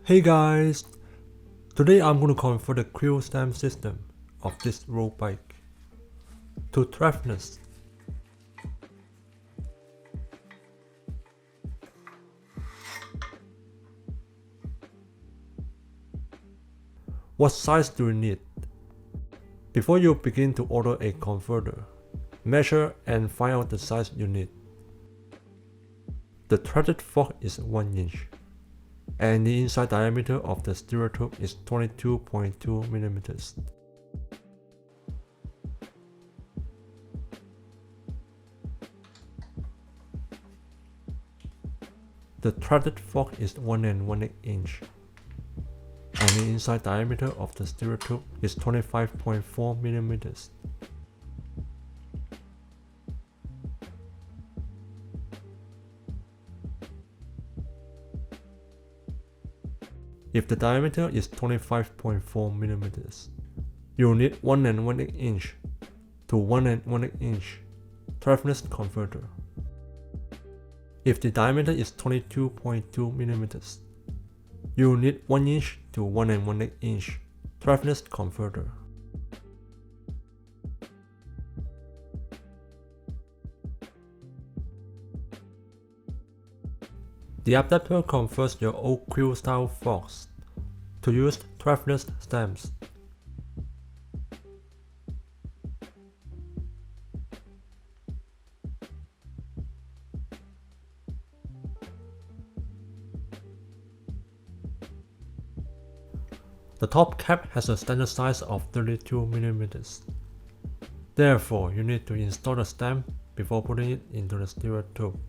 Hey guys! Today I'm going to convert the Quill stamp system of this road bike to Threadless. What size do you need? Before you begin to order a converter, measure and find out the size you need. The threaded fork is 1 inch, and the inside diameter of the steerer tube is 22.2 mm. The threaded fork is 1 1/8 inch, and the inside diameter of the steerer tube is 25.4 mm. If the diameter is 25.4 mm, you'll need 1 1/8 inch to 1 1/8 inch Threadless converter. If the diameter is 22.2 mm, you'll need 1 inch to 1 1/8 inch Threadless converter. The adapter converts your old Quill style forks to use Threadless stamps. The top cap has a standard size of 32 mm. Therefore, you need to install the stamp before putting it into the steerer tube.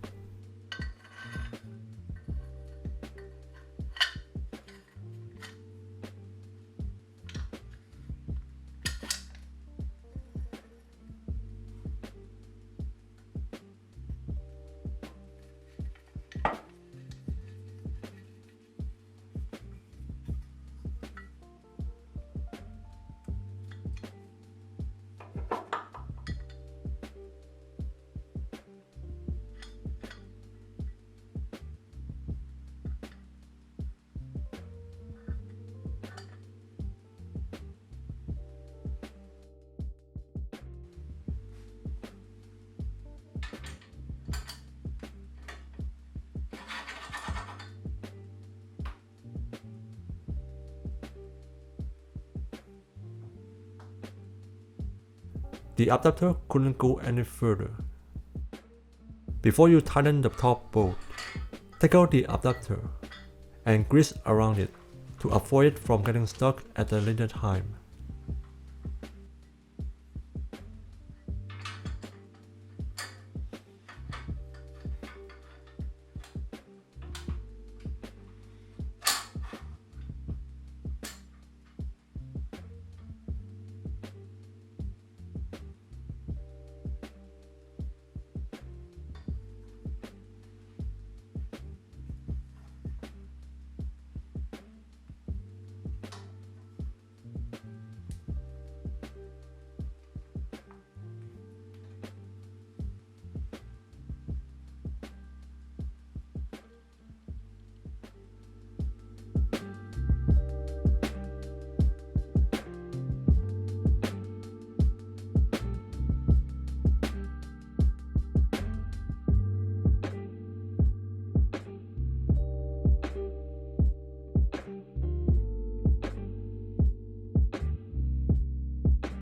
The adapter couldn't go any further. Before you tighten the top bolt, take out the adapter and grease around it to avoid it from getting stuck at a later time.